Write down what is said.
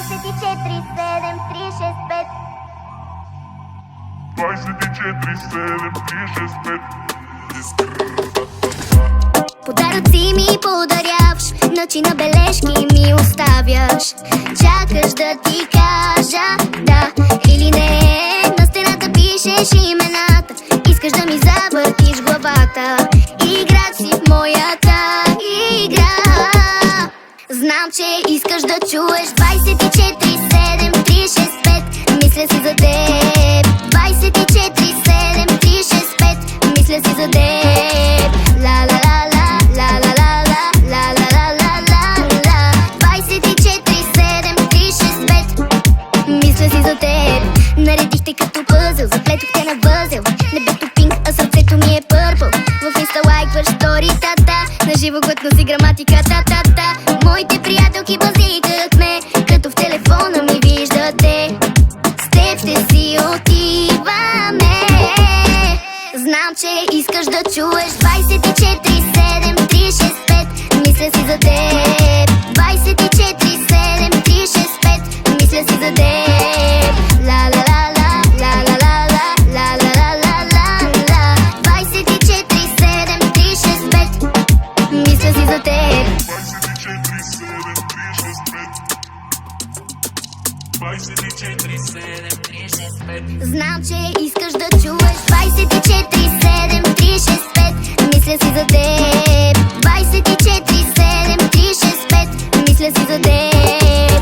24, 7, 3, 6, 5. 24, 7, 3, 6, 5. Подаръци ми подаряваш, ночи на бележки ми оставяш. Чакаш да ти кажа да или не. На стената пишеш имената, искаш да ми завъртиш главата. Играч си в моята игра. Знам, че искаш да чуеш 24, 7, 3, 6, 5. Мисля си за теб. 24, 7, 3, 6, 5. Мисля си за теб. Ла ла ла ла ла ла ла ла ла ла ла ла. 24, 7, 3, 6, 5. Мисля си за теб. Наредихте като пъзъл, заплетохте на възел. Небето пинк, а сърцето ми е пърпъл. В инста лайкваш сторитата, на живо глътно си граматиката. Моите приятелки базикат ме, като в телефона ми виждате. С теб ще си отиваме. Знам, че искаш да чуеш 24, 7, 3, 6, 5. Мисля си за теб. 24, 7, 3, 6, 5. Мисля си за теб. Ла ла ла ла ла ла ла ла ла ла ла ла. 24, 7, 3, 6, 5. Мисля си за теб. 24, 7, 3, 6, 5. Знам, че искаш да чуеш 24, 7, 3, 6, 5. Мисля си за теб. 24, 7, 3, 6, 5. Мисля си за теб.